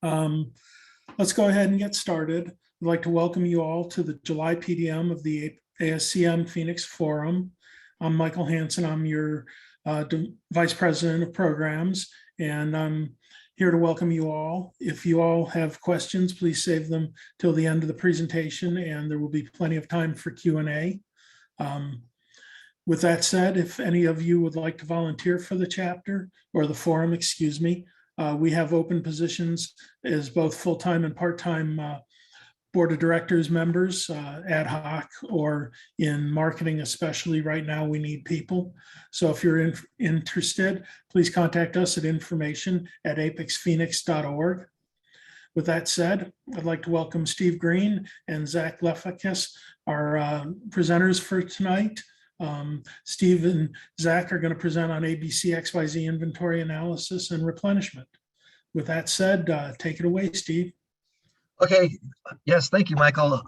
Um, let's go ahead and get started. I'd like to welcome you all to the July PDM of the ASCM Phoenix Forum. I'm Michael Hansen. I'm your Vice President of Programs, and I'm here to welcome you all. If you all have questions, please save them till the end of the presentation, and there will be plenty of time for Q&A. With that said, if any of you would like to volunteer for the chapter or the forum, excuse me, we have open positions as both full-time and part-time board of directors members, ad hoc, or in marketing especially. Right now we need people. So if you're interested, please contact us at information@apexphoenix.org. With that said, I'd like to welcome Steve Green and Zach Lefakis, our presenters for tonight. Steve and Zach are going to present on ABC-XYZ inventory analysis and replenishment. With that said, take it away, Steve. Okay. Yes, thank you, Michael.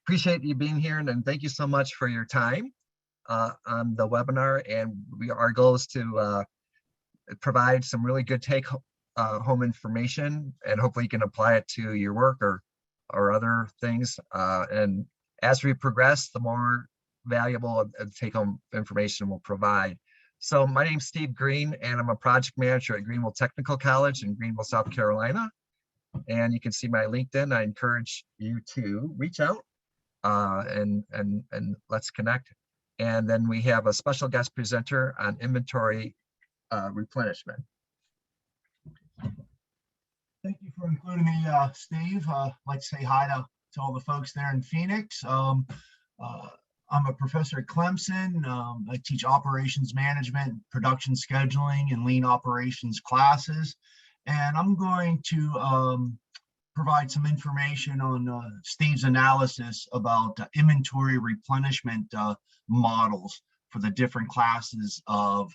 Appreciate you being here, and thank you so much for your time on the webinar. And our goal is to provide some really good take-home information, and hopefully you can apply it to your work or other things. And as we progress, the more valuable take-home information we'll provide. So my name's Steve Green, and I'm a project manager at Greenville Technical College in Greenville, South Carolina. And you can see my LinkedIn. I encourage you to reach out and let's connect. And then we have a special guest presenter on inventory replenishment. Thank you for including me, Steve. I'd like to say hi to all the folks there in Phoenix. I'm a professor at Clemson. I teach operations management, production scheduling, and lean operations classes. And I'm going to provide some information on Steve's analysis about inventory replenishment models for the different classes of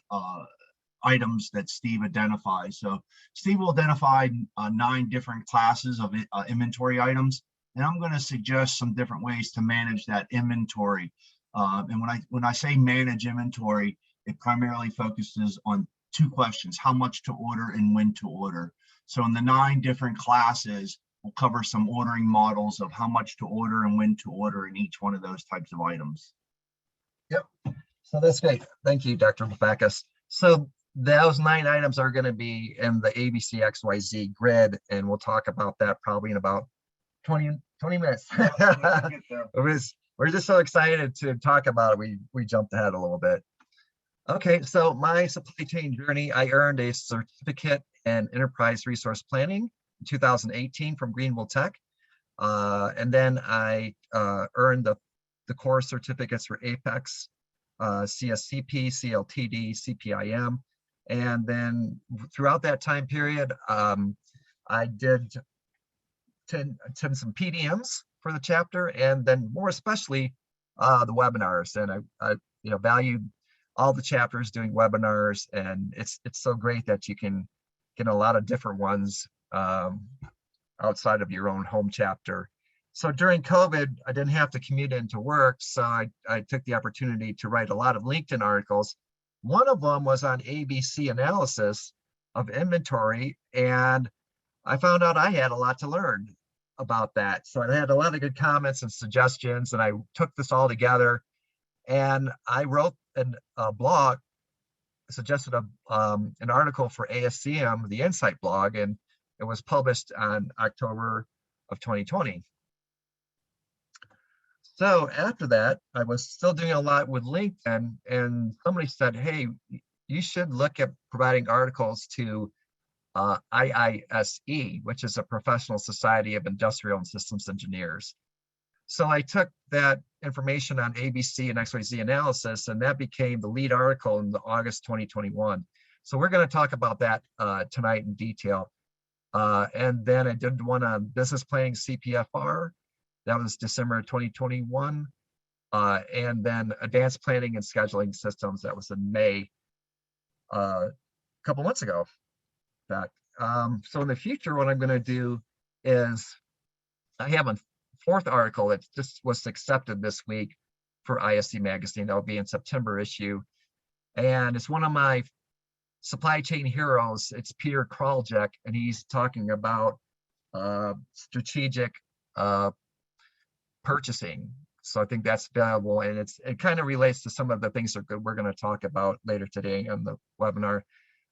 items that Steve identifies. So Steve will identify 9 different classes of inventory items, and I'm going to suggest some different ways to manage that inventory. And when I say manage inventory, it primarily focuses on 2 questions: how much to order and when to order. So in the 9 different classes, we'll cover some ordering models of how much to order and when to order in each one of those types of items. Yep. So that's great. Thank you, Dr. Lefakis. So those 9 items are going to be in the ABC-XYZ grid, and we'll talk about that probably in about 20 minutes. We're just so excited to talk about it. We jumped ahead a little bit. Okay, so my supply chain journey, I earned a certificate in enterprise resource planning in 2018 from Greenville Tech. And then I earned the core certificates for Apex, CSCP, CLTD, CPIM. And then throughout that time period, I did attend some PDMs for the chapter, and then more especially the webinars. And I valued all the chapters doing webinars, and it's so great that you can get a lot of different ones outside of your own home chapter. So during COVID, I didn't have to commute into work, so I took the opportunity to write a lot of LinkedIn articles. One of them was on ABC analysis of inventory, and I found out I had a lot to learn about that. So I had a lot of good comments and suggestions, and I took this all together, and I wrote a blog, suggested an article for ASCM, the Insight blog, and it was published on October of 2020. So after that, I was still doing a lot with LinkedIn, and somebody said, hey, you should look at providing articles to IISE, which is a Professional Society of Industrial and Systems Engineers. So I took that information on ABC and XYZ analysis, and that became the lead article in the August 2021. So we're going to talk about that tonight in detail. And then I did one on business planning CPFR. That was December 2021. And then advanced planning and scheduling systems. That was in May, a couple months ago. So in the future, what I'm going to do is I have a 4th article that just was accepted this week for ISC Magazine. That will be in September issue. And it's one of my supply chain heroes. It's Peter Kraljek, and he's talking about strategic purchasing. So I think that's valuable, and it kind of relates to some of the things that we're going to talk about later today on the webinar.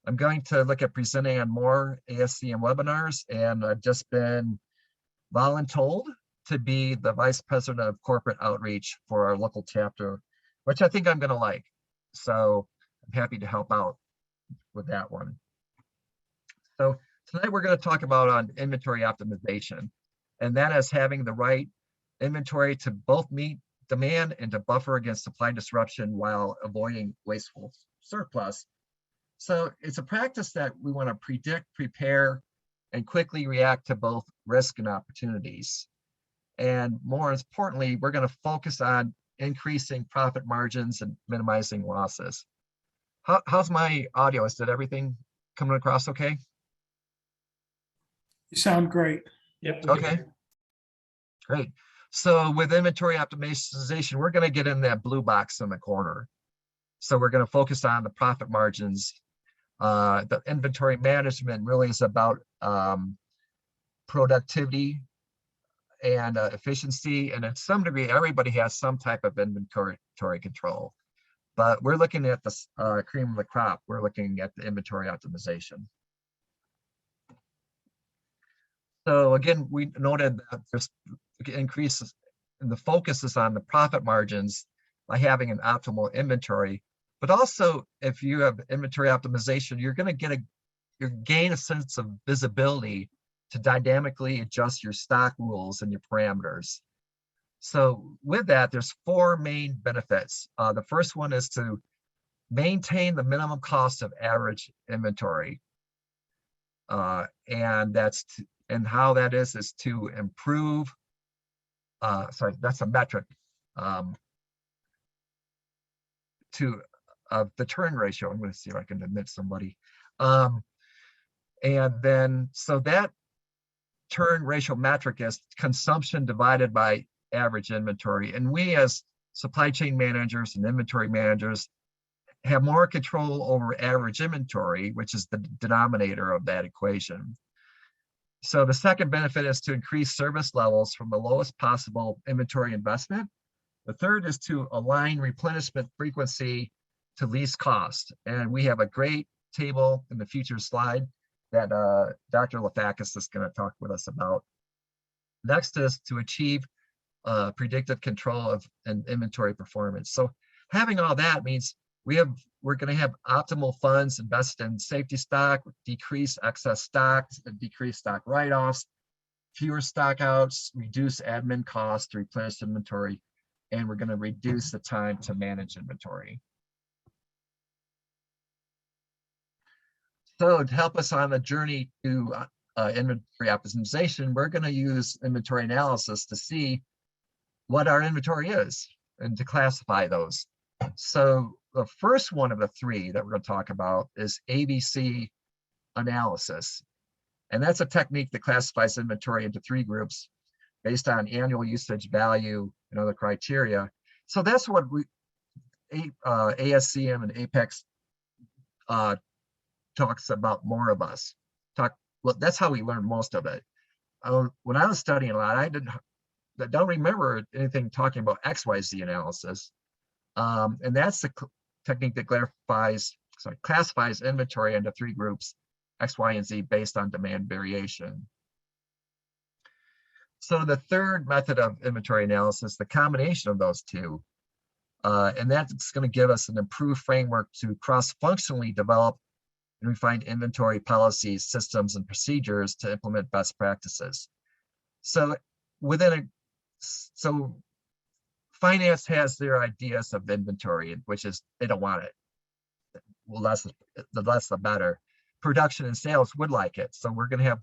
I'm going to look at presenting on more ASCM webinars, and I've just been voluntold to be the Vice President of Corporate Outreach for our local chapter, which I think I'm going to like. So I'm happy to help out with that one. So tonight we're going to talk about on inventory optimization, and that is having the right inventory to both meet demand and to buffer against supply disruption while avoiding wasteful surplus. So it's a practice that we want to predict, prepare, and quickly react to both risk and opportunities. And more importantly, we're going to focus on increasing profit margins and minimizing losses. How's my audio? Is everything coming across okay? You sound great. Yep. Okay, great. So with inventory optimization, we're going to get in that blue box in the corner. So we're going to focus on the profit margins. The inventory management really is about productivity and efficiency. And in some degree, everybody has some type of inventory control. But we're looking at the cream of the crop. We're looking at the inventory optimization. So again, we noted that there's increases and the focus is on the profit margins by having an optimal inventory. But also, if you have inventory optimization, you're going to gain a sense of visibility to dynamically adjust your stock rules and your parameters. So with that, there's four main benefits. The first one is to maintain the minimum cost of average inventory. And how that is to improve, sorry, that's a metric, the turn ratio. I'm going to see if I can admit somebody. And then, so that turn ratio metric is consumption divided by average inventory. And we as supply chain managers and inventory managers have more control over average inventory, which is the denominator of that equation. So the second benefit is to increase service levels from the lowest possible inventory investment. The third is to align replenishment frequency to least cost. And we have a great table in the future slide that Dr. Lafakis is going to talk with us about. Next is to achieve predictive control of an inventory performance. So having all that means we're going to have optimal funds invested in safety stock, decrease excess stocks, and decrease stock write-offs, fewer stock outs, reduce admin costs to replenish inventory, and we're going to reduce the time to manage inventory. So to help us on the journey to inventory optimization, we're going to use inventory analysis to see what our inventory is and to classify those. So the first one of the three that we're going to talk about is ABC analysis. And that's a technique that classifies inventory into three groups based on annual usage value and other criteria. So that's what ASCM and Apex talks about more of us. Well, that's how we learn most of it. When I was studying a lot, I don't remember anything talking about XYZ analysis. And that's the technique that classifies inventory into three groups, X, Y, and Z, based on demand variation. So the third method of inventory analysis, the combination of those two, and that's going to give us an improved framework to cross-functionally develop and refine inventory policies, systems, and procedures to implement best practices. So finance has their ideas of inventory, which is they don't want it. Well, the less the better. Production and sales would like it. So we're going to have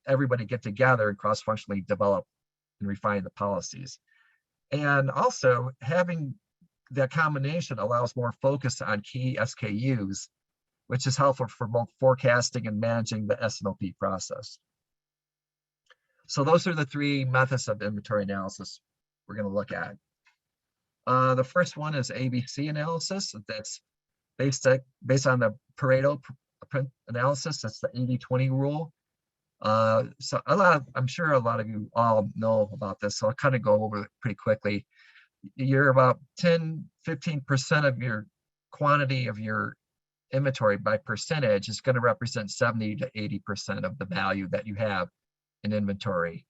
everybody get together and cross-functionally develop and refine the policies. And also having that combination allows more focus on key SKUs, which is helpful for both forecasting and managing the S&OP process. So those are the three methods of inventory analysis we're going to look at. The first one is ABC analysis. That's based on the Pareto analysis. That's the 80-20 rule. So I'm sure a lot of you all know about this, so I'll kind of go over it pretty quickly. You're about 10-15% of your quantity of your inventory by percentage is going to represent 70 to 80% of the value that you have in inventory.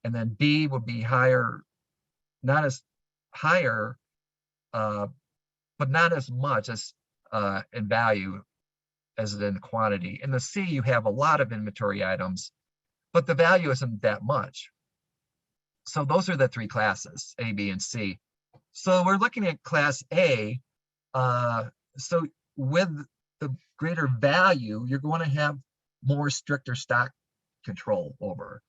And then B would be higher, not as higher, but not as much as in value as in quantity. In the C, you have a lot of inventory items, but the value isn't that much. So those are the three classes, A, B, and C. So we're looking at class A. So with the greater value, you're going to have more stricter stock control over.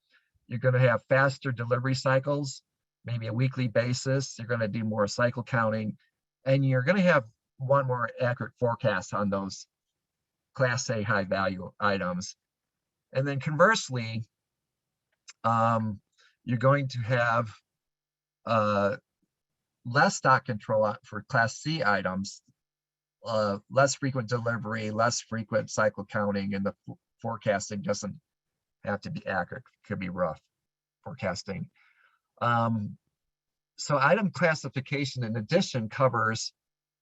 You're going to have faster delivery cycles, maybe a weekly basis. You're going to do more cycle counting, and you're going to want more accurate forecasts on those class A high value items. And then conversely, you're going to have less stock control for class C items, less frequent delivery, less frequent cycle counting, and the forecasting doesn't have to be accurate. It could be rough forecasting. So item classification in addition covers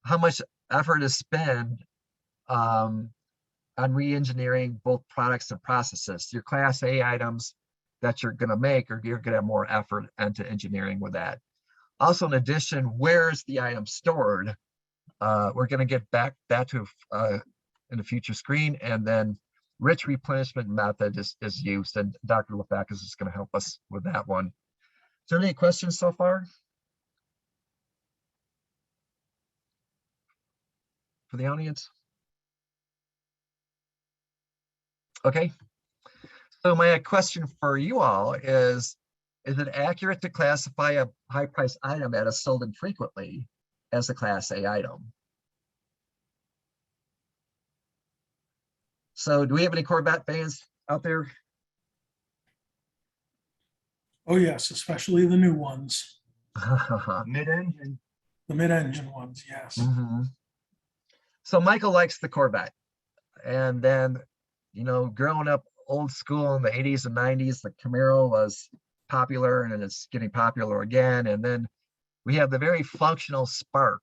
how much effort is spent on re-engineering both products and processes. Your class A items that you're going to make, or you're going to have more effort into engineering with that. Also, in addition, where is the item stored? We're going to get back that to in a future screen, and then rich replenishment method is used, and Dr. Lefakis is going to help us with that one. Is there any questions so far for the audience? Okay. So my question for you all is it accurate to classify a high price item that is sold infrequently as a class A item? So do we have any Corvette fans out there? Oh, yes, especially the new ones, Mid-engine. the mid-engine ones, yes. Mm-hmm. So Michael likes the Corvette. And then, you know, growing up old school in the 80s and 90s, the Camaro was popular, and it's getting popular again. And then we have the very functional Spark,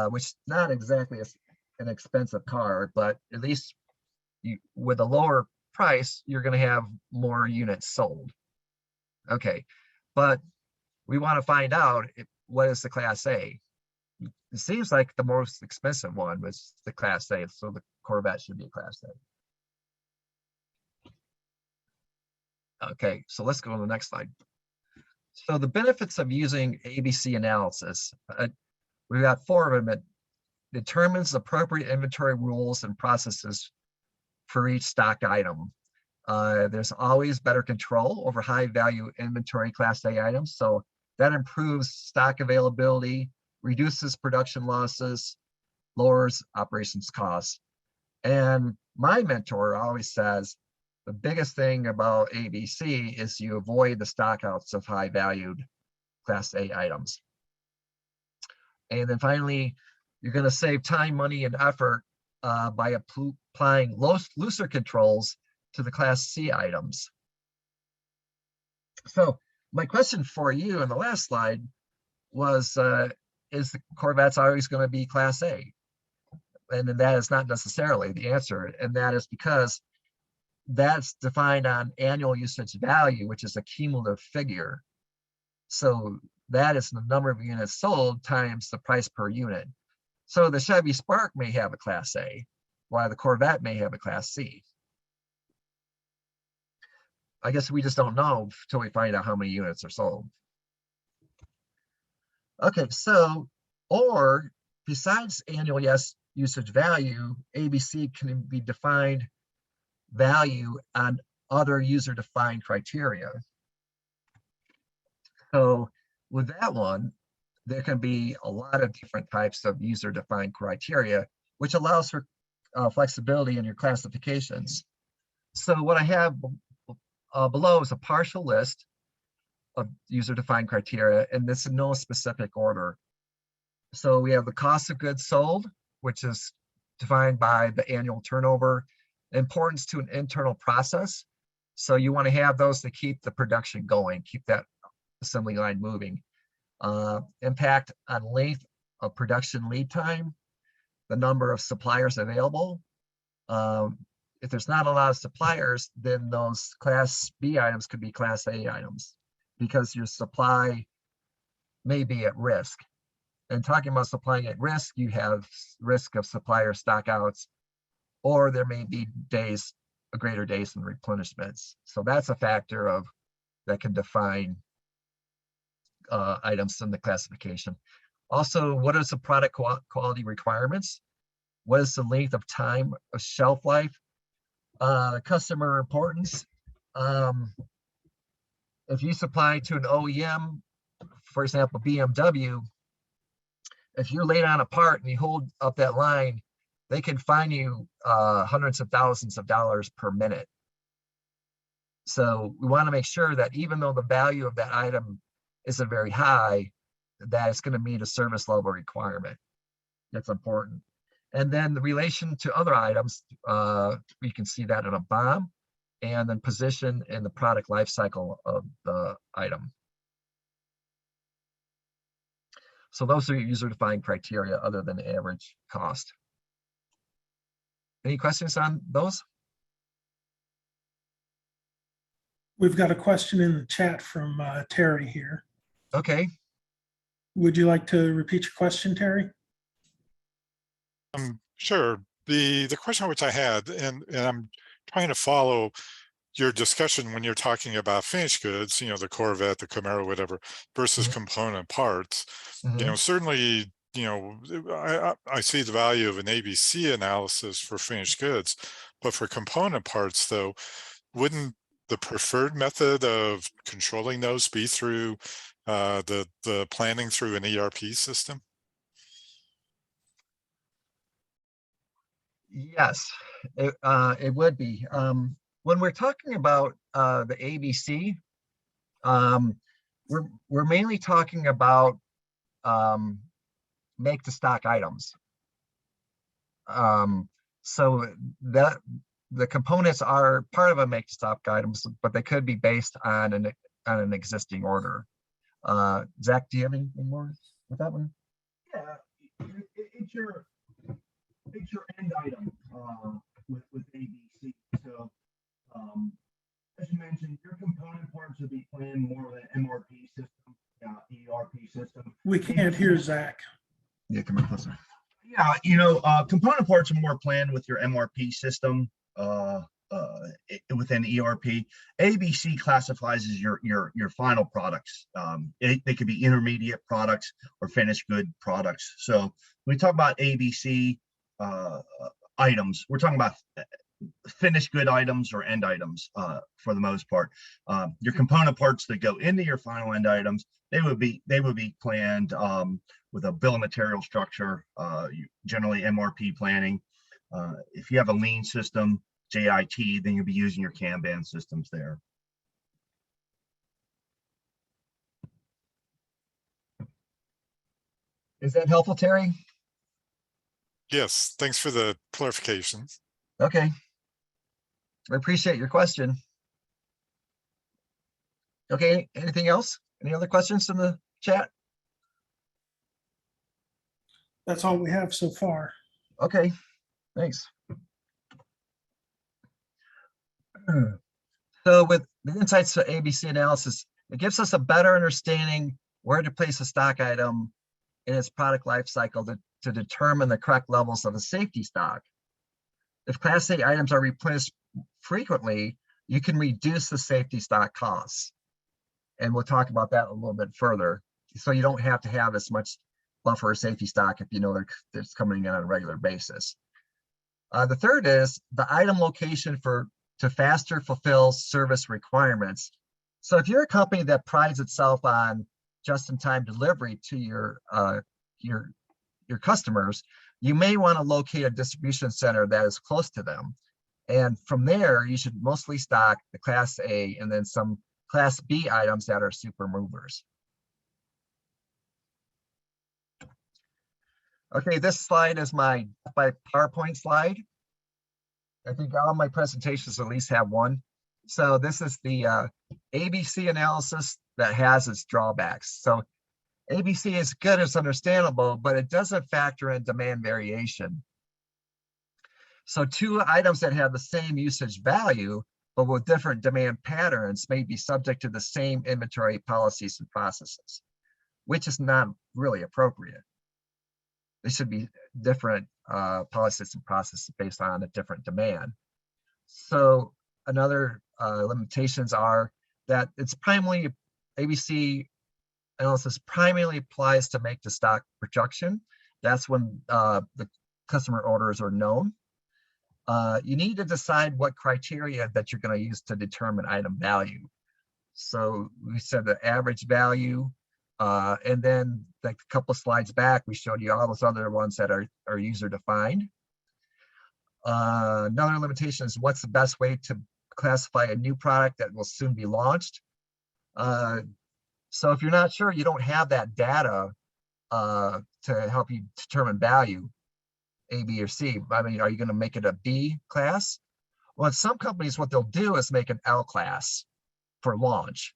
which is not exactly an expensive car, but at least with a lower price, you're going to have more units sold. Okay, but we want to find out what is the Class A. It seems like the most expensive one was the Class A, so the Corvette should be Class A. Okay, so let's go to the next slide. So the benefits of using ABC analysis, we've got 4 of them. It determines appropriate inventory rules and processes for each stock item. There's always better control over high value inventory Class A items. So that improves stock availability, reduces production losses, lowers operations costs. And my mentor always says, the biggest thing about ABC is you avoid the stockouts of high valued Class A items. And then finally, you're going to save time, money, and effort by applying looser controls to the Class C items. So my question for you in the last slide was, is the Corvette's always going to be Class A? And that is not necessarily the answer. And that is because that's defined on annual usage value, which is a cumulative figure. So that is the number of units sold times the price per unit. So the Chevy Spark may have a Class A, while the Corvette may have a Class C. I guess we just don't know until we find out how many units are sold. Okay, so, or besides annual usage value, ABC can be defined value on other user-defined criteria. So with that one, there can be a lot of different types of user-defined criteria, which allows for flexibility in your classifications. So what I have below is a partial list of user-defined criteria, and this in no specific order. So we have the cost of goods sold, which is defined by the annual turnover, importance to an internal process. So you want to have those to keep the production going, keep that assembly line moving. Impact on length of production lead time, the number of suppliers available. If there's not a lot of suppliers, then those Class B items could be Class A items because your supply may be at risk. And talking about supplying at risk, you have risk of supplier stockouts, or there may be days, a greater days in replenishments. So that's a factor of that can define items in the classification. Also, what is the product quality requirements? What is the length of time of shelf life? Customer importance. If you supply to an OEM, for example, BMW, if you're late on a part and you hold up that line, they can fine you hundreds of thousands of dollars per minute. So we want to make sure that even though the value of that item isn't very high, that it's going to meet a service level requirement. That's important. And then the relation to other items, we can see that in a BOM, and then position in the product life cycle of the item. So those are user-defined criteria other than average cost. Any questions on those? We've got a question in the chat from Terry here. Okay. Would you like to repeat your question, Terry? Sure. The question which I had, and I'm trying to follow your discussion when you're talking about finished goods, you know, the Corvette, the Camaro, whatever, versus component parts. You know, certainly, you know, I see the value of an ABC analysis for finished goods, but for component parts, though, wouldn't the preferred method of controlling those be through the planning through an ERP system? Yes, it would be. When we're talking about the ABC, we're mainly talking about make to stock items. So that the components are part of a make to stock items, but they could be based on an existing order. Zach, do you have anything more with that one? Yeah, it's your end item with ABC. So as you mentioned, your component parts would be planned more with an MRP system, ERP system. We can't hear Zach. Yeah, come on closer. Yeah, you know, component parts are more planned with your MRP system within ERP. ABC classifies as your final products. They could be intermediate products or finished good products. So when we talk about ABC items, we're talking about finished good items or end items for the most part. Your component parts that go into your final end items, they would be planned with a bill of material structure, generally MRP planning. If you have a lean system, JIT, then you'll be using your Kanban systems there. Is that helpful, Terry? Yes, thanks for the clarification. Okay. I appreciate your question. Okay, anything else? Any other questions in the chat? That's all we have so far. Okay, thanks. So with the insights to ABC analysis, it gives us a better understanding where to place a stock item in its product life cycle to determine the correct levels of the safety stock. If Class A items are replenished frequently, you can reduce the safety stock costs. And we'll talk about that a little bit further. So you don't have to have as much buffer safety stock if you know it's coming in on a regular basis. The third is the item location to faster fulfill service requirements. So if you're a company that prides itself on just-in-time delivery to your customers, you may want to locate a distribution center that is close to them. And from there, you should mostly stock the Class A and then some Class B items that are super movers. Okay, this slide is my PowerPoint slide. I think all my presentations at least have one. So this is the ABC analysis that has its drawbacks. So ABC is good, it's understandable, but it doesn't factor in demand variation. So two items that have the same usage value, but with different demand patterns may be subject to the same inventory policies and processes, which is not really appropriate. They should be different policies and processes based on a different demand. So another limitations are that it's primarily ABC analysis primarily applies to make to stock projection. That's when the customer orders are known. You need to decide what criteria that you're going to use to determine item value. So we said the average value, and then like a couple of slides back, we showed you all those other ones that are user defined. Another limitation is what's the best way to classify a new product that will soon be launched. So if you're not sure, you don't have that data to help you determine value, A, B, or C. I mean, are you going to make it a B class? Well, in some companies, what they'll do is make an L class for launch,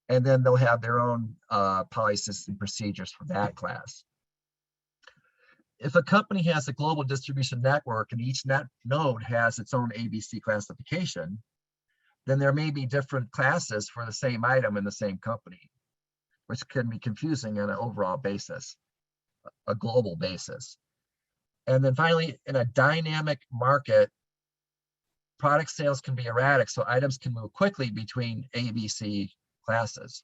and then they'll have their own policies and procedures for that class. If a company has a global distribution network and each node has its own ABC classification, then there may be different classes for the same item in the same company, which can be confusing on an overall basis, a global basis. And then finally, in a dynamic market, product sales can be erratic, so items can move quickly between ABC classes.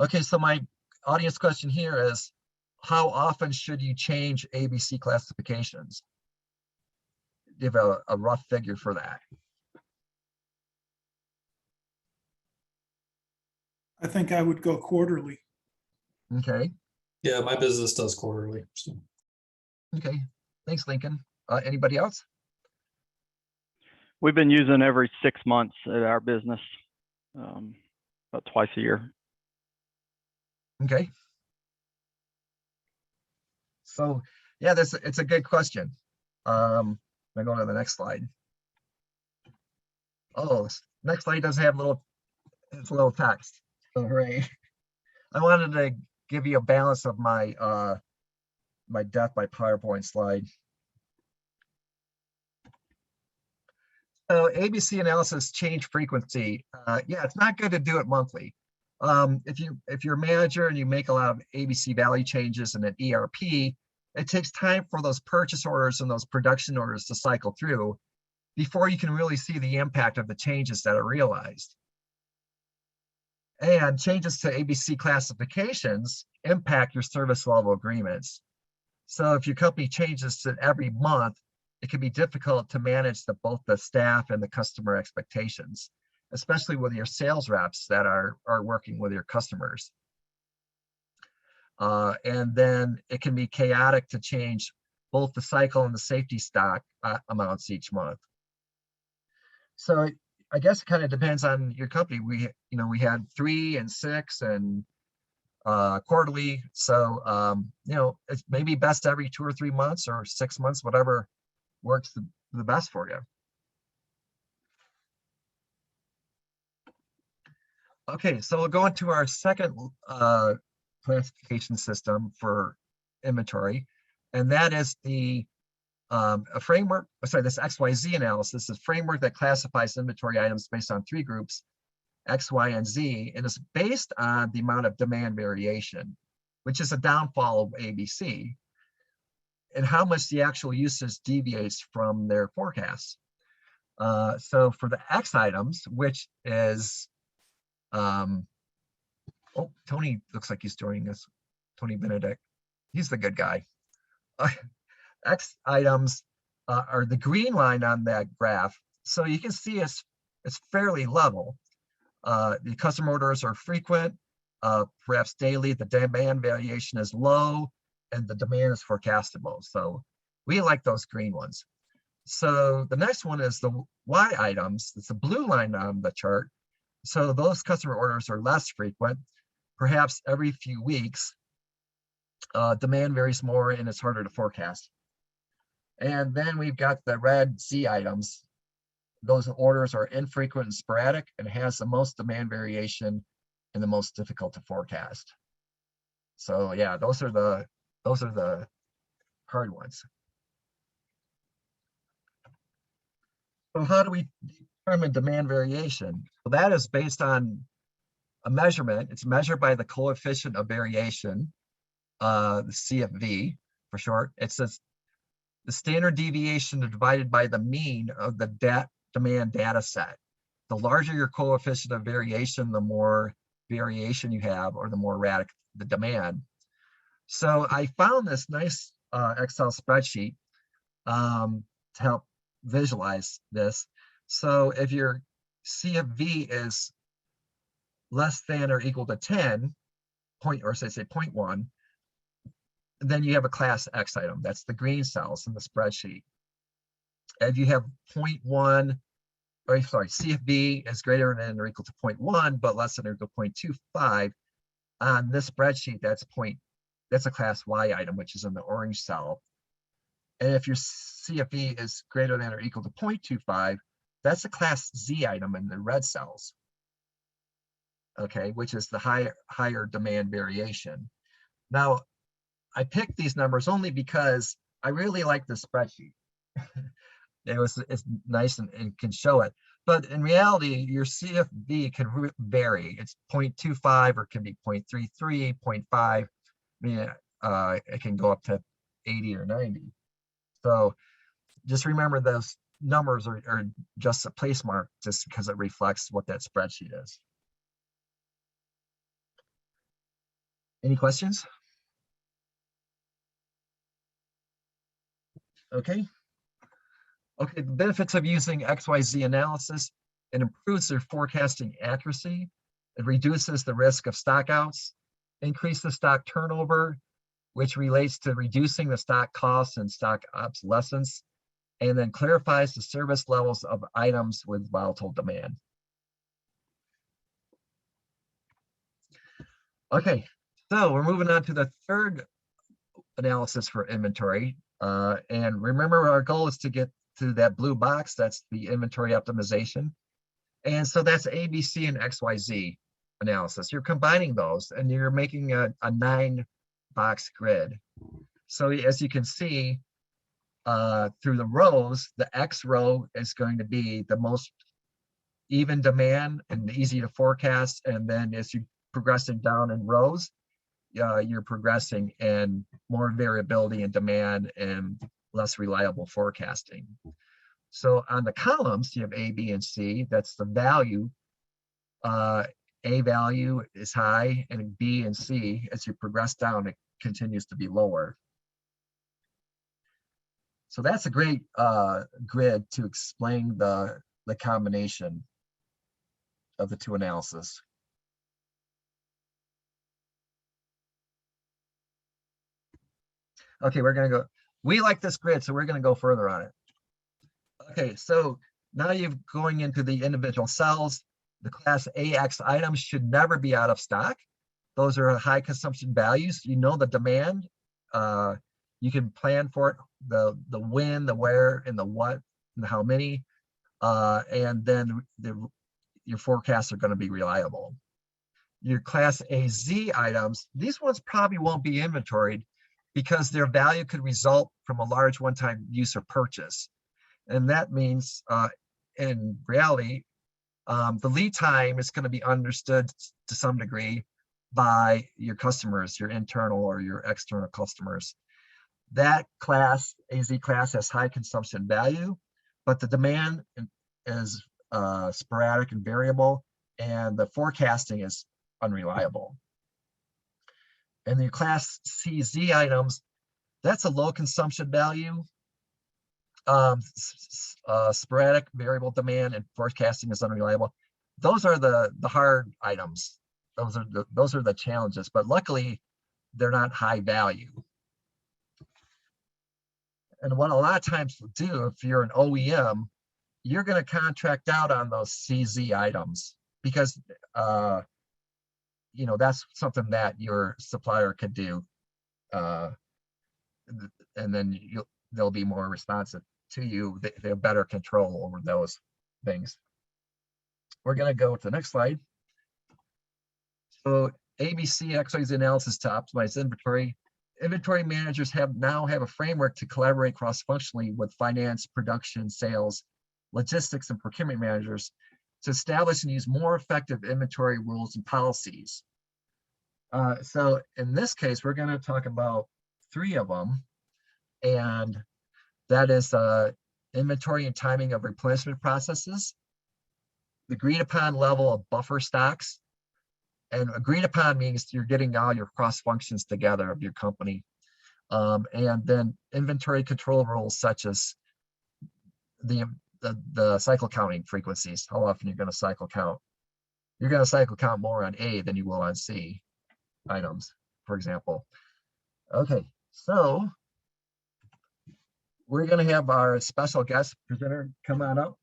Okay, so my audience question here is, how often should you change ABC classifications? Give a rough figure for that. I think I would go quarterly. Okay. Yeah, my business does quarterly. So. Okay. Thanks, Lincoln. Anybody else? We've been using every 6 months at our business, about twice a year. Okay. So yeah, it's a good question. I'm going to go to the next slide. Oh, next slide does have it's a little text. So hooray. I wanted to give you a balance of my my death by PowerPoint slide. So ABC analysis change frequency. Yeah, it's not good to do it monthly. If you're a manager and you make a lot of ABC value changes in an ERP, it takes time for those purchase orders and those production orders to cycle through before you can really see the impact of the changes that are realized. And changes to ABC classifications impact your service level agreements. So if your company changes it every month, it can be difficult to manage both the staff and the customer expectations, especially with your sales reps that are working with your customers. And then it can be chaotic to change both the cycle and the safety stock amounts each month. So I guess it kind of depends on your company. We had 3 and 6 and quarterly. So, it's maybe best every 2 or 3 months or 6 months, whatever works the best for you. Okay, so we'll go into our second classification system for inventory, and that is a framework. Sorry, this XYZ analysis is a framework that classifies inventory items based on 3 groups, X, Y, and Z, and it's based on the amount of demand variation, which is a downfall of ABC, and how much the actual usage deviates from their forecasts. So for the X items, which is oh, Tony looks like he's joining us. Tony Benedict, he's the good guy. X items are the green line on that graph. So you can see it's fairly level. The customer orders are frequent, perhaps daily. The demand variation is low, and the demand is forecastable. So we like those green ones. So the next one is the Y items. It's the blue line on the chart. So those customer orders are less frequent, perhaps every few weeks. Demand varies more and it's harder to forecast. And then we've got the red Z items those orders are infrequent and sporadic and has the most demand variation and the most difficult to forecast. So yeah, those are the hard ones. So how do we determine demand variation? Well, that is based on a measurement. It's measured by the coefficient of variation, the CFV for short. It says the standard deviation divided by the mean of the demand data set. The larger your coefficient of variation, the more variation you have, or the more erratic the demand. So I found this nice Excel spreadsheet to help visualize this. So if your CFV is less than or equal to 10, or say 0.1, then you have a class X item. That's the green cells in the spreadsheet. If you have 0.1, or sorry, CFV is greater than or equal to 0.1, but less than or equal to 0.25, on this spreadsheet, that's a class Y item, which is in the orange cell. And if your CFV is greater than or equal to 0.25, that's a class Z item in the red cells. Okay, which is the higher demand variation. Now, I picked these numbers only because I really like this spreadsheet. It's nice and can show it. But in reality, your CFV can vary. It's 0.25 or it can be 0.33, 0.5. I mean, it can go up to 80 or 90. So just remember those numbers are just a place mark just because it reflects what that spreadsheet is. Any questions? Okay. Okay, the benefits of using XYZ analysis: it improves their forecasting accuracy, it reduces the risk of stockouts, increases stock turnover, which relates to reducing the stock costs and stock obsolescence, and then clarifies the service levels of items with volatile demand. Okay, so we're moving on to the third analysis for inventory. And remember, our goal is to get to that blue box. That's the inventory optimization. And so that's ABC and XYZ analysis. You're combining those and you're making a 9-box grid. So as you can see, through the rows, the X row is going to be the most even demand and easy to forecast. And then as you're progressing down in rows, you're progressing in more variability in demand and less reliable forecasting. So on the columns, you have A, B, and C. That's the value. A value is high, and B and C, as you progress down, it continues to be lower. So that's a great grid to explain the combination of the two analyses. Okay, we're going to go. We like this grid, so we're going to go further on it. Okay, so now you're going into the individual cells. The class AX items should never be out of stock. Those are high consumption values. You know the demand. You can plan for it, the when, the where, and the what, and the how many. And then your forecasts are going to be reliable. Your class AZ items, these ones probably won't be inventoried because their value could result from a large one-time use or purchase. And that means, in reality, the lead time is going to be understood to some degree by your customers, your internal or your external customers. That class, AZ class, has high consumption value, but the demand is sporadic and variable, and the forecasting is unreliable. And the class CZ items, that's a low consumption value. Sporadic, variable demand, and forecasting is unreliable. Those are the hard items. Those are the challenges, but luckily they're not high value. And what a lot of times we'll do, if you're an OEM, you're going to contract out on those CZ items because that's something that your supplier could do, and then they'll be more responsive to you. They have better control over things. We're going to go to the next slide. So ABC-XYZ analysis to optimize inventory. Inventory managers now have a framework to collaborate cross-functionally with finance, production, sales, logistics, and procurement managers to establish and use more effective inventory rules and policies. So in this case, we're going to talk about 3 of them, and that is inventory and timing of replenishment processes, the agreed upon level of buffer stocks, and agreed upon means you're getting all your cross functions together of your company. And then inventory control rules such as the cycle counting frequencies, how often you're going to cycle count. You're going to cycle count more on A than you will on C items, for example. Okay, so we're going to have our special guest presenter come on up.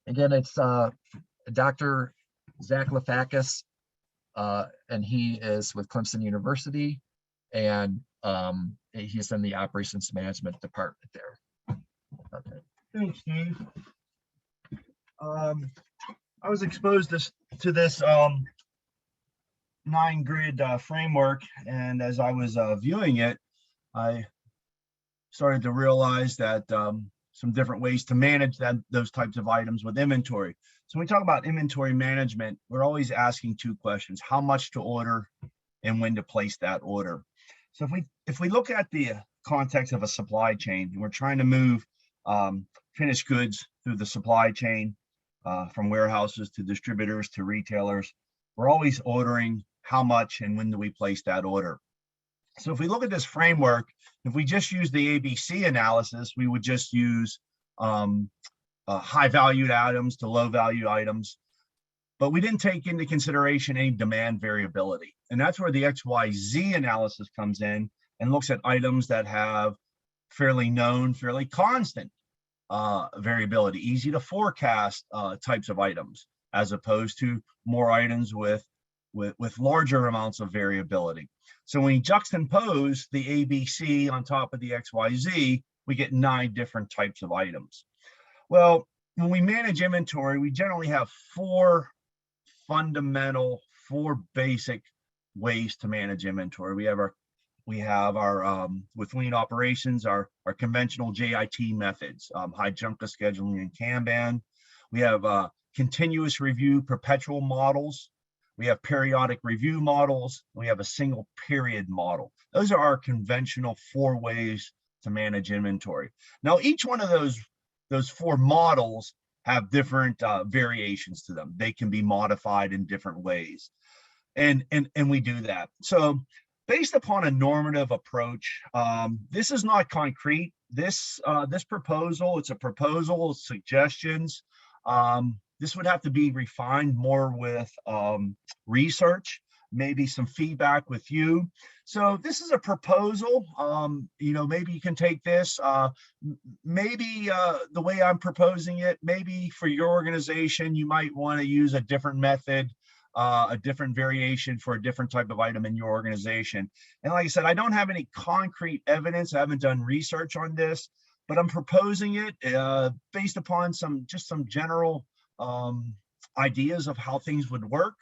Again, it's Dr. Zach Lafakis. And he is with Clemson University, and he's in the operations management department there. Okay. Thanks, Steve. I was exposed to this 9-grid framework, and as I was viewing it, I started to realize that some different ways to manage those types of items with inventory. So when we talk about inventory management, we're always asking 2 questions: how much to order and when to place that order. So if we look at the context of a supply chain, and we're trying to move finished goods through the supply chain, from warehouses to distributors to retailers, we're always ordering how much and when do we place that order. So if we look at this framework, if we just use the ABC analysis, we would just use high valued items to low value items, but we didn't take into consideration any demand variability. And that's where the XYZ analysis comes in and looks at items that have fairly known, fairly constant variability, easy to forecast types of items, as opposed to more items with larger amounts of variability. So when you juxtapose the ABC on top of the XYZ, we get 9 different types of items. Well, when we manage inventory, we generally have 4 basic ways to manage inventory. We have our with lean operations, our conventional JIT methods, high junka scheduling and Kanban. We have continuous review perpetual models. We have periodic review models. We have a single period model. Those are our conventional 4 ways to manage inventory. Now, each one of those 4 models have different variations to them. They can be modified in different ways. And we do that. So based upon a normative approach, this is not concrete. This proposal, it's a proposal, suggestions. This would have to be refined more with research, maybe some feedback with you. So this is a proposal. Maybe you can take this, maybe the way I'm proposing it, maybe for your organization, you might want to use a different method, a different variation for a different type of item in your organization. And like I said, I don't have any concrete evidence. I haven't done research on this, but I'm proposing it based upon some general ideas of how things would work.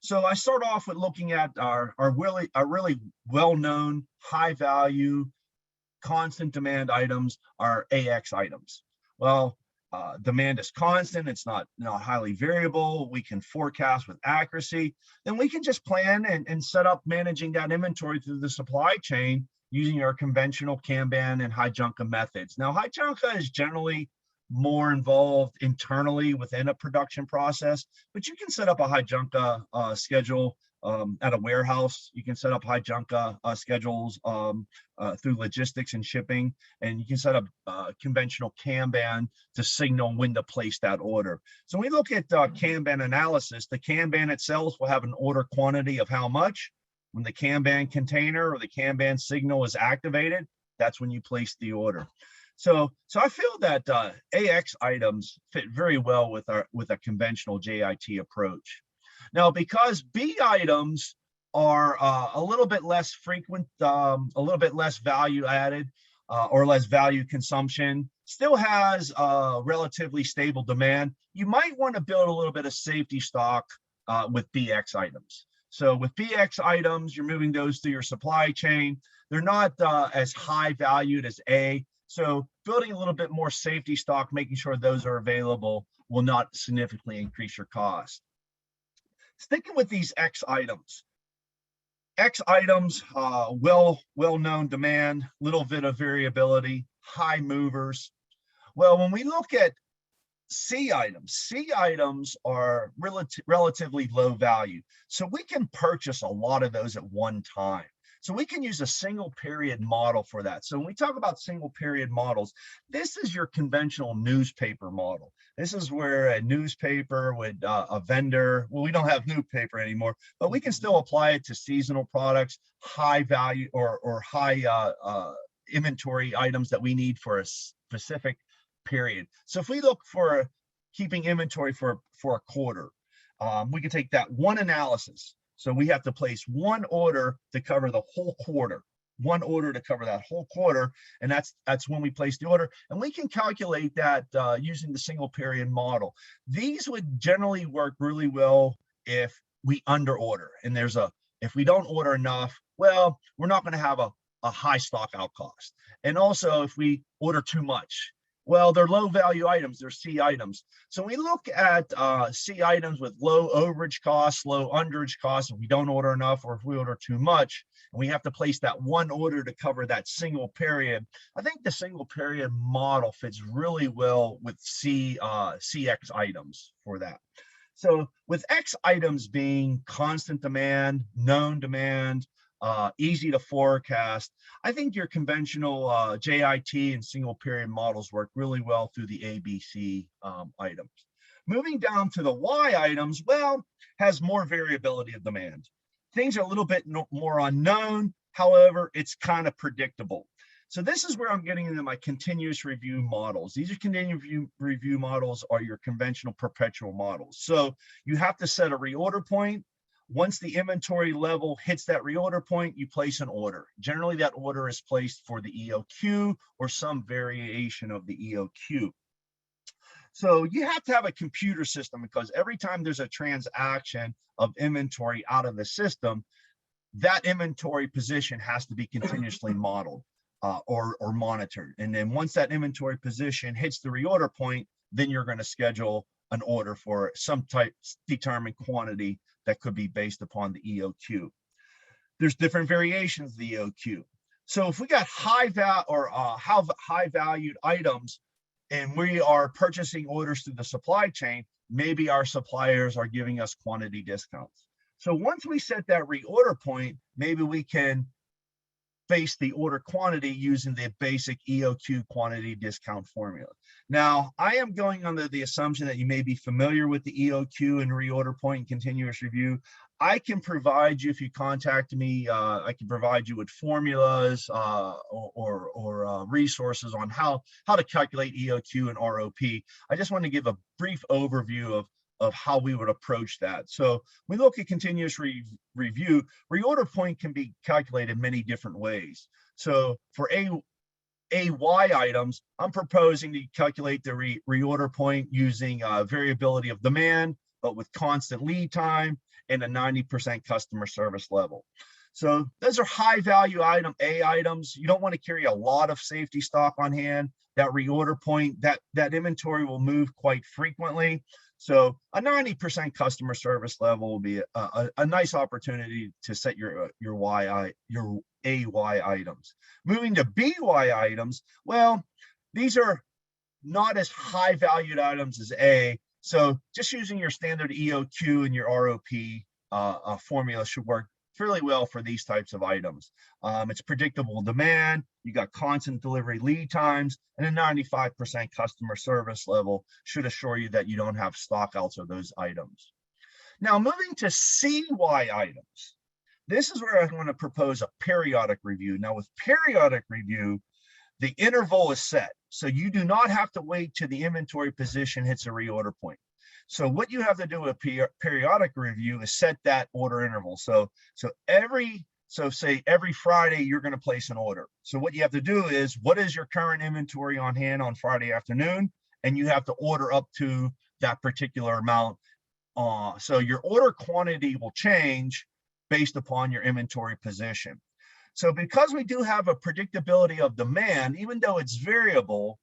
So I start off with looking at our really well-known, high-value, constant demand items, our AX items. Well, demand is constant. It's not highly variable. We can forecast with accuracy. Then we can just plan and set up managing that inventory through the supply chain using our conventional Kanban and high junka methods. Now, high junka is generally more involved internally within a production process, but you can set up a high junka schedule at a warehouse. You can set up high junka schedules through logistics and shipping, and you can set up conventional Kanban to signal when to place that order. So when we look at Kanban analysis, the Kanban itself will have an order quantity of how much. When the Kanban container or the Kanban signal is activated, that's when you place the order. So I feel that AX items fit very well with a conventional JIT approach. Now, because B items are a little bit less frequent, a little bit less value added, or less value consumption, still has relatively stable demand. You might want to build a little bit of safety stock with BX items. So with BX items, you're moving those through your supply chain. They're not as high valued as A. So building a little bit more safety stock, making sure those are available, will not significantly increase your cost. Sticking with these X items, well-known demand, little bit of variability, high movers. Well, when we look at C items are relatively low value. So we can purchase a lot of those at one time. So we can use a single period model for that. So when we talk about single period models, this is your conventional newspaper model. This is where a newspaper would, a vendor, well, we don't have newspaper anymore, but we can still apply it to seasonal products, high value or high inventory items that we need for a specific period. So if we look for keeping inventory for a quarter, we can take that one analysis. So we have to place one order to cover the whole quarter, one order to cover that whole quarter. And that's when we place the order. And we can calculate that using the single period model. These would generally work really well if we under order. And if we don't order enough, well, we're not going to have a high stock out cost. And also if we order too much, well, they're low value items, they're C items. So we look at C items with low overage costs, low underage costs, if we don't order enough or if we order too much, and we have to place that one order to cover that single period. I think the single period model fits really well with CX items for that. So with X items being constant demand, known demand, easy to forecast, I think your conventional JIT and single period models work really well through the ABC items. Moving down to the Y items, well, has more variability of demand. Things are a little bit more unknown. However, it's kind of predictable. So this is where I'm getting into my continuous review models. These are continuous review models are your conventional perpetual models. So you have to set a reorder point. Once the inventory level hits that reorder point, you place an order. Generally, that order is placed for the EOQ or some variation of the EOQ. So you have to have a computer system because every time there's a transaction of inventory out of the system, that inventory position has to be continuously modeled or monitored. And then once that inventory position hits the reorder point, then you're going to schedule an order for some type determined quantity that could be based upon the EOQ. There's different variations of the EOQ. So if we got high valued items and we are purchasing orders through the supply chain, maybe our suppliers are giving us quantity discounts. So once we set that reorder point, maybe we can base the order quantity using the basic EOQ quantity discount formula. Now, I am going under the assumption that you may be familiar with the EOQ and reorder point and continuous review. I can provide you, if you contact me, I can provide you with formulas or resources on how to calculate EOQ and ROP. I just want to give a brief overview of how we would approach that. So we look at continuous review. Reorder point can be calculated many different ways. So for AY items, I'm proposing to calculate the reorder point using variability of demand, but with constant lead time and a 90% customer service level. So those are high value item A items. You don't want to carry a lot of safety stock on hand. That reorder point, that inventory will move quite frequently. So a 90% customer service level will be a nice opportunity to set your AY items. Moving to BY items, well, these are not as high valued items as A. So just using your standard EOQ and your ROP formula should work fairly well for these types of items. It's predictable demand, you got constant delivery lead times, and a 95% customer service level should assure you that you don't have stockouts of those items. Now moving to CY items, this is where I want to propose a periodic review. Now with periodic review, the interval is set. So you do not have to wait till the inventory position hits a reorder point. So what you have to do with periodic review is set that order interval. So every So say every Friday, you're going to place an order. So what you have to do is, what is your current inventory on hand on Friday afternoon? And you have to order up to that particular amount. So your order quantity will change based upon your inventory position. So because we do have a predictability of demand, even though it's variable,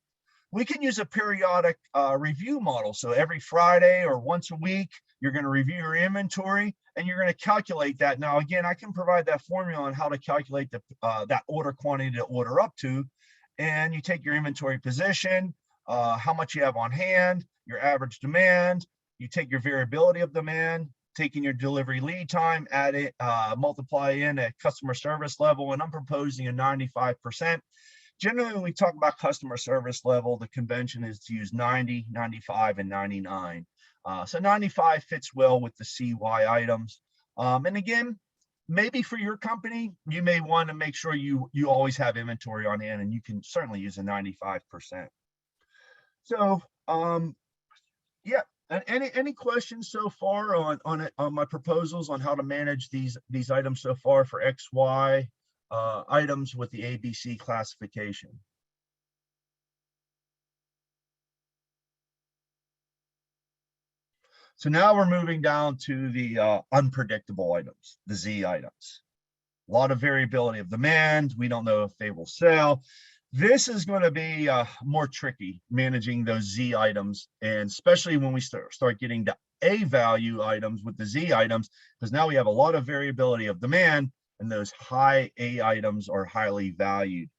we can use a periodic review model. So every Friday or once a week, you're going to review your inventory and you're going to calculate that. Now, again, I can provide that formula on how to calculate that order quantity to order up to. And you take your inventory position, how much you have on hand, your average demand, you take your variability of demand, taking your delivery lead time, add it, multiply in a customer service level, and I'm proposing a 95%. Generally, when we talk about customer service level, the convention is to use 90, 95, and 99. So 95 fits well with the CY items. And again, maybe for your company, you may want to make sure you always have inventory on hand, and you can certainly use a 95%. So yeah, any questions so far on my proposals on how to manage these items so far for XY items with the ABC classification? So now we're moving down to the unpredictable items, the Z items. A lot of variability of demand. We don't know if they will sell. This is going to be more tricky managing those Z items, and especially when we start getting the A value items with the Z items, because now we have a lot of variability of demand, and those high A items are highly valued.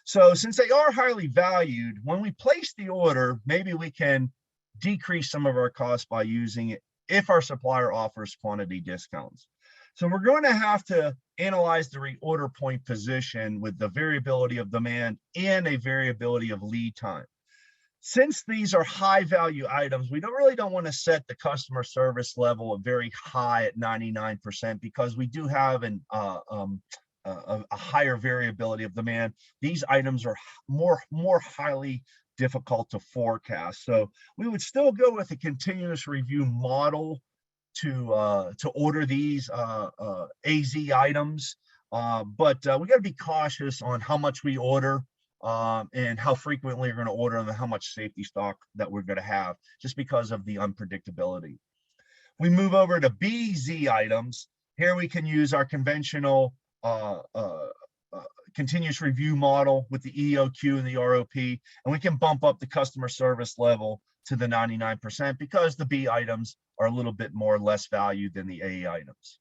So since they are highly valued, when we place the order, maybe we can decrease some of our costs by using it if our supplier offers quantity discounts. So we're going to have to analyze the reorder point position with the variability of demand and a variability of lead time. Since these are high value items, we don't want to set the customer service level very high at 99% because we do have a higher variability of demand. These items are more highly difficult to forecast. So we would still go with a continuous review model to order these AZ items, but we got to be cautious on how much we order and how frequently we're going to order and how much safety stock that we're going to have, just because of the unpredictability. We move over to BZ items. Here we can use our conventional continuous review model with the EOQ and the ROP, and we can bump up the customer service level to the 99% because the B items are a little bit less valued than the A items.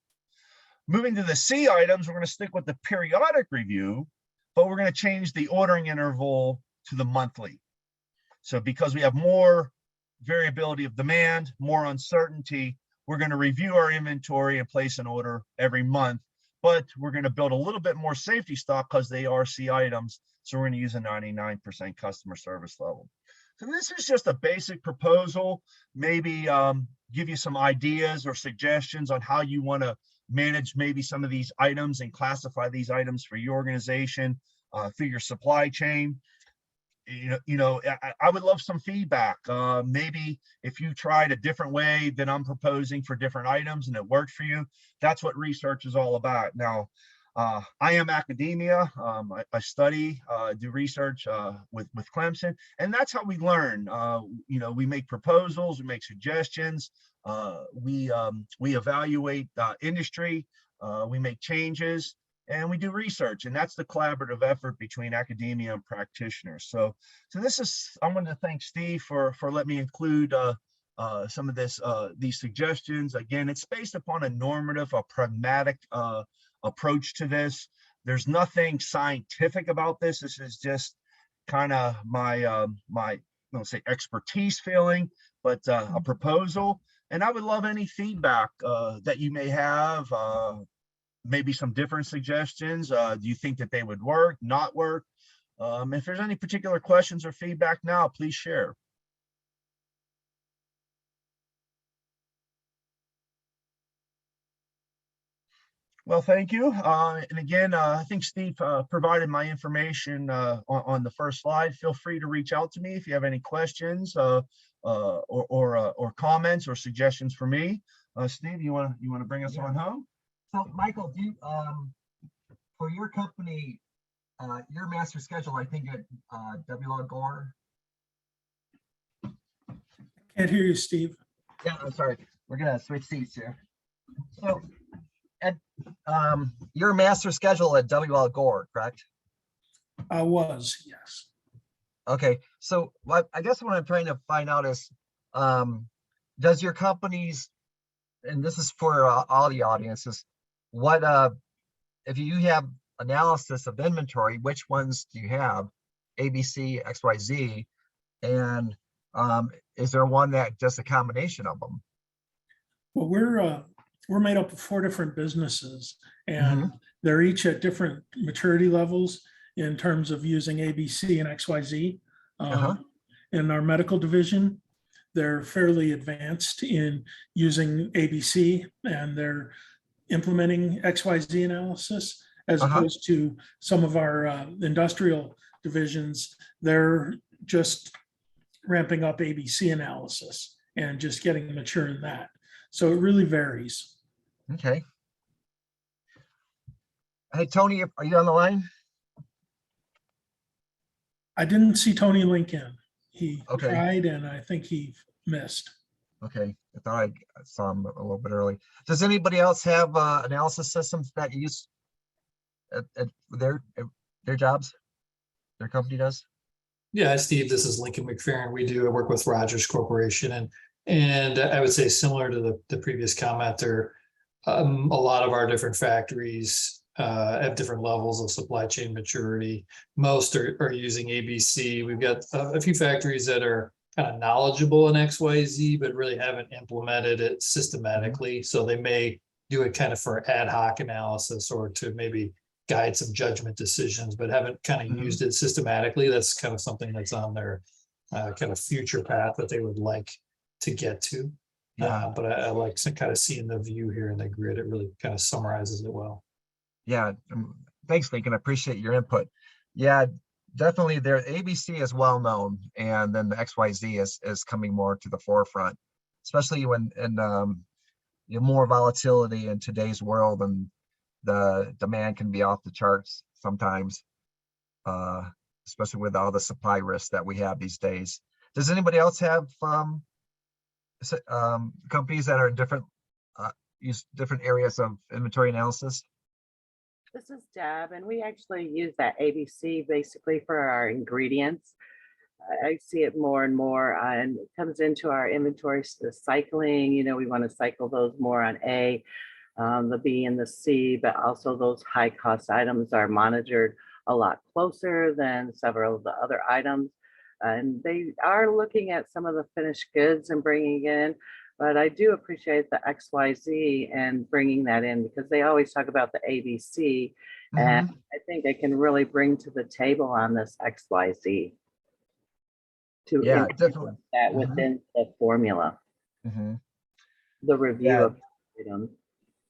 Moving to the C items, we're going to stick with the periodic review, but we're going to change the ordering interval to the monthly. So because we have more variability of demand, more uncertainty, we're going to review our inventory and place an order every month, but we're going to build a little bit more safety stock because they are C items. So we're going to use a 99% customer service level. So this is just a basic proposal, maybe give you some ideas or suggestions on how you want to manage maybe some of these items and classify these items for your organization through your supply chain. I would love some feedback. Maybe if you tried a different way than I'm proposing for different items and it worked for you, that's what research is all about. Now, I am academia. I study, do research with Clemson, and that's how we learn. We make proposals, we make suggestions, we evaluate industry, we make changes, and we do research, and that's the collaborative effort between academia and practitioners. So this is, I want to thank Steve for letting me include some of these suggestions. Again, it's based upon a normative, a pragmatic approach to this. There's nothing scientific about this. This is just kind of my let's say expertise feeling, but a proposal. And I would love any feedback that you may have. Maybe some different suggestions. Do you think that they would work, not work? If there's any particular questions or feedback now, please share. Well, thank you. And again, I think Steve provided my information on the first slide. Feel free to reach out to me if you have any questions or comments or suggestions for me. Steve, you want to bring us on home? So Michael, for your company, your master schedule, I think at W.L. Gore. Can't hear you, Steve. Yeah, I'm sorry. We're gonna switch seats here. So, at your master schedule at W.L. Gore, correct? I was, yes. Okay, so I guess what I'm trying to find out is, does your company's, and this is for all the audiences, what if you have analysis of inventory, which ones do you have? ABC, XYZ, and is there one that does a combination of them? Well, we're made up of 4 different businesses, and Mhm. they're each at different maturity levels in terms of using ABC and XYZ. Uh-huh. In our medical division, they're fairly advanced in using ABC, and they're implementing XYZ analysis, as Uh-huh. opposed to some of our industrial divisions. They're just ramping up ABC analysis and just getting mature in that. So it really varies. Okay. Hey, Tony, are you on the line? I didn't see Tony Lincoln. He Okay. tried, and I think he missed. Okay, I thought I saw him a little bit early. Does anybody else have analysis systems that use at their jobs? Their company does? Yeah, Steve, this is Lincoln McFerrin. I work with Rogers Corporation, and I would say similar to the previous commenter, a lot of our different factories have different levels of supply chain maturity. Most are using ABC. We've got a few factories that are kind of knowledgeable in XYZ, but really haven't implemented it systematically. So they may do it kind of for ad hoc analysis or to maybe guide some judgment decisions, but haven't kind of used it systematically. That's kind of something that's on their kind of future path that they would like to get to. Yeah. But I like some kind of seeing the view here in the grid. It really kind of summarizes it well. Yeah. Thanks, Lincoln. I appreciate your input. Yeah, definitely. Their ABC is well known, and then the XYZ is coming more to the forefront, especially when you know, more volatility in today's world, and the demand can be off the charts sometimes, especially with all the supply risks that we have these days. Does anybody else have companies that are different, use different areas of inventory analysis? This is Deb, and we actually use that ABC basically for our ingredients. I see it more and more, and it comes into our inventory, the cycling. You know, we want to cycle those more on A, the B, and the C, but also those high cost items are monitored a lot closer than several of the other items. And they are looking at some of the finished goods and bringing in. But I do appreciate the XYZ and bringing that in, because they always talk about the ABC. And I think I can really bring to the table on this XYZ to Yeah, implement definitely. that within the formula, the review Yeah. of items.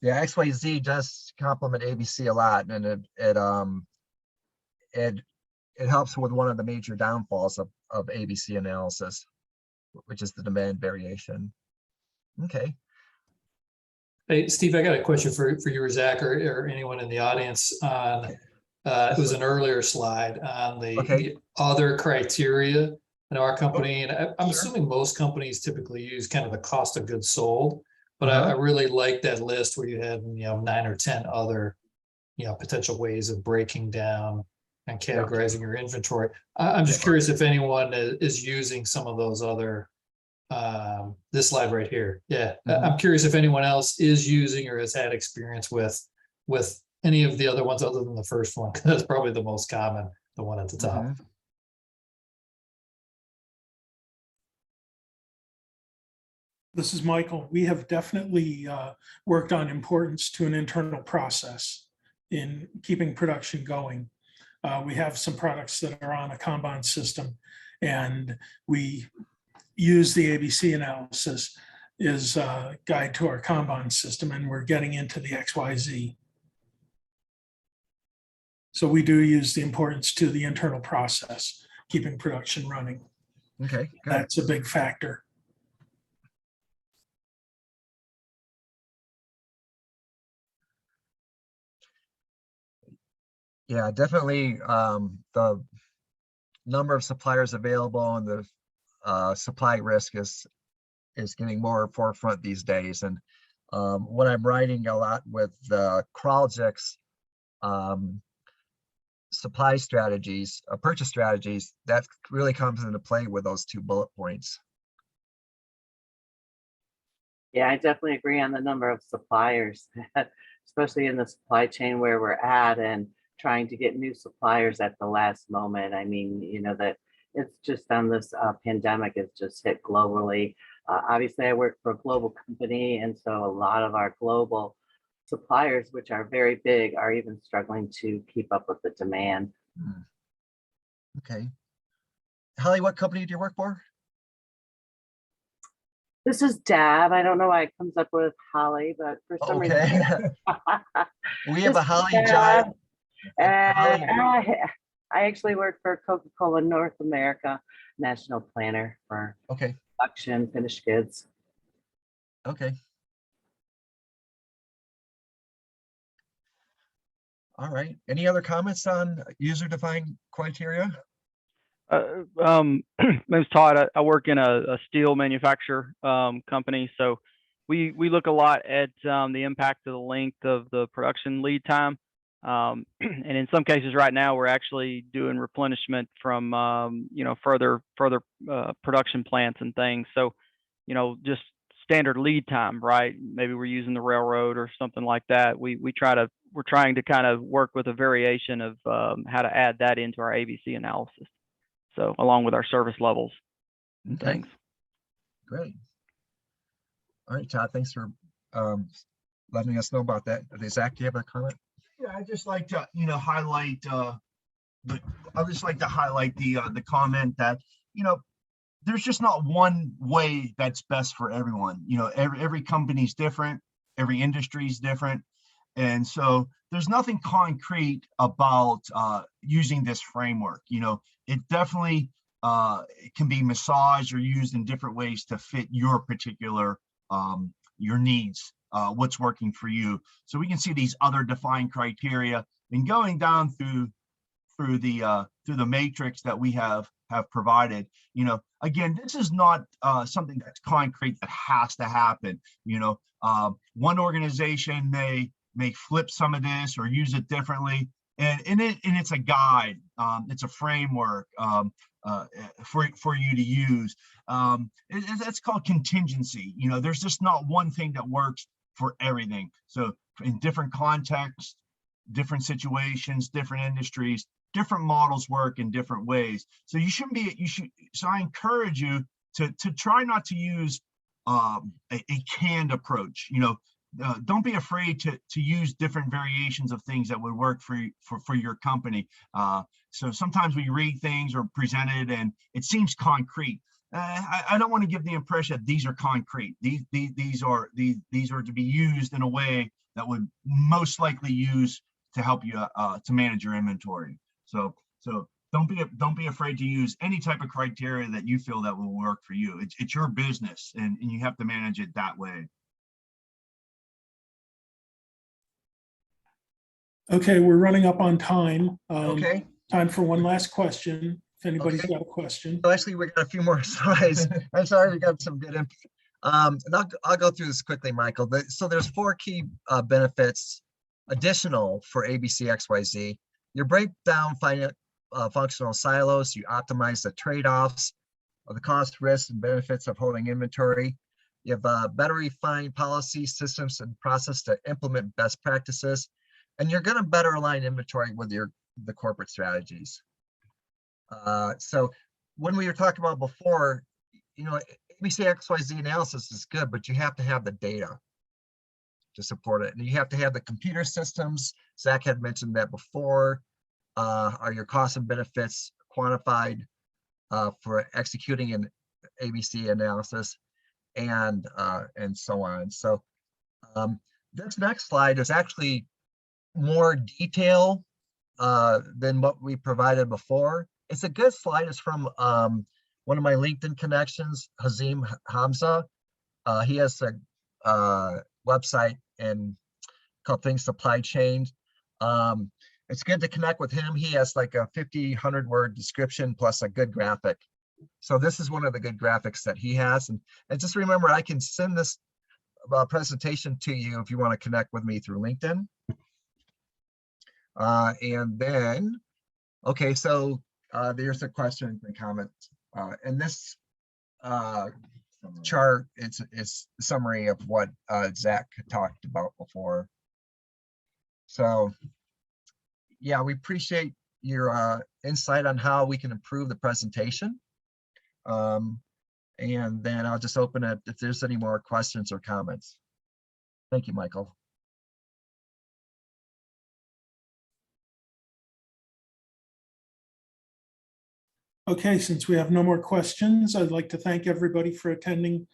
Yeah, XYZ does complement ABC a lot, and it helps with one of the major downfalls of ABC analysis, which is the demand variation. Okay. Hey, Steve, I got a question for you or Zach or anyone in the audience on, it was an earlier slide on the other criteria in our company. And I'm assuming most companies typically use kind of the cost of goods sold, but I really like that list where you had, 9 or 10 other, potential ways of breaking down and categorizing your inventory. I'm just curious if anyone is using some of those other, this slide right here. Yeah. I'm curious if anyone else is using or has had experience with any of the other ones other than the first one. That's probably the most common, the one at the top. This is Michael. We have definitely worked on importance to an internal process in keeping production going. We have some products that are on a Kanban system, and we use the ABC analysis as a guide to our Kanban system, and we're getting into the XYZ. So we do use the importance to the internal process, keeping production running. Okay, good. That's a big factor. Yeah, definitely. The number of suppliers available and the supply risk is getting more forefront these days. And when I'm writing a lot with the Kraljics supply strategies, purchase strategies, that really comes into play with those 2 bullet points. Yeah, I definitely agree on the number of suppliers, especially in the supply chain where we're at and trying to get new suppliers at the last moment. I mean, that it's just on this pandemic, it's just hit globally. Obviously, I work for a global company, and so a lot of our global suppliers, which are very big, are even struggling to keep up with the demand. Okay. Holly, what company do you work for? This is Dab. I don't know why it comes up with Holly, but for some reason. Okay. We have This a is Holly Dab. Giant. I actually work for Coca-Cola North America, national planner for Okay. production, finished goods. Okay. All right. Any other comments on user-defined criteria? My name's Todd. I work in a steel manufacturer company, so we look a lot at the impact of the length of the production lead time, and in some cases right now we're actually doing replenishment from further production plants and things. So just standard lead time, right? Maybe we're using the railroad or something like that. We're trying to kind of work with a variation of how to add that into our ABC analysis. So along with our service levels and things. Great. All right, Todd, thanks for letting us know about that. Zach, do you have a comment? Yeah, I just like to, highlight the comment that, there's just not one way that's best for everyone. Every company's different, every industry is different. And so there's nothing concrete about using this framework. It definitely can be massaged or used in different ways to fit your particular your needs, what's working for you. So we can see these other defined criteria and going down through the matrix that we have provided. Again, this is not something that's concrete that has to happen. One organization may flip some of this or use it differently, and it's a guide. It's a framework for you to use. That's called contingency. There's just not one thing that works for everything. So in different contexts, different situations, different industries, different models work in different ways. So so I encourage you to try not to use a canned approach. Don't be afraid to use different variations of things that would work for your company. So sometimes we read things or present it and it seems concrete. I don't want to give the impression that these are concrete. These are to be used in a way that would most likely use to help you to manage your inventory. So don't be afraid to use any type of criteria that you feel that will work for you. It's your business and you have to manage it that way. Okay, we're running up on time. Okay. Time for one last question. If anybody's got a question. So actually, we got a few more slides. I'm sorry, we got some good input. And I'll go through this quickly, Michael. So there's 4 key benefits additional for ABC-XYZ. You break down functional silos. You optimize the trade-offs of the cost, risks, and benefits of holding inventory. You have better refined policy systems and process to implement best practices. And you're going to better align inventory with the corporate strategies. So when we were talking about before, ABC-XYZ analysis is good, but you have to have the data to support it. And you have to have the computer systems. Zach had mentioned that before. Are your costs and benefits quantified for executing an ABC analysis, and so on. So this next slide is actually more detail than what we provided before. It's a good slide. It's from one of my LinkedIn connections, Hazim Hamza. He has a website called Things Supply Chain. it's good to connect with him. He has like a 100 word description plus a good graphic. So this is one of the good graphics that he has. And just remember, I can send this presentation to you if you want to connect with me through LinkedIn. And then, okay, so there's a question and comment. And this chart, it's a summary of what Zach talked about before. So yeah, we appreciate your insight on how we can improve the presentation. And then I'll just open it if there's any more questions or comments. Thank you, Michael. Okay, since we have no more questions, I'd like to thank everybody for attending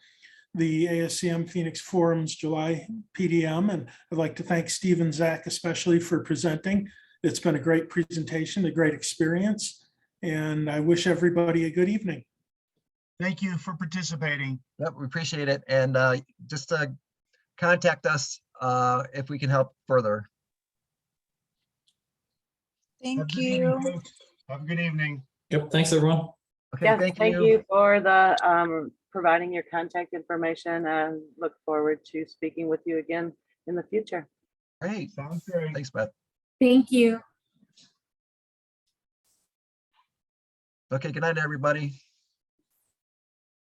the ASCM Phoenix Forum's July PDM, and I'd like to thank Steve and Zach especially for presenting. It's been a great presentation, a great experience, and I wish everybody a good evening. Thank you for participating. Yep, we appreciate it. And just contact us if we can help further. Have a Thank good evening, you. folks. Have a good evening. Yep, thanks, everyone. Okay, Yes, thank thank you. you for the providing your contact information, and look forward to speaking with you again in the future. Great. Sounds great. Thanks, Beth. Thank you. Okay, good night, everybody.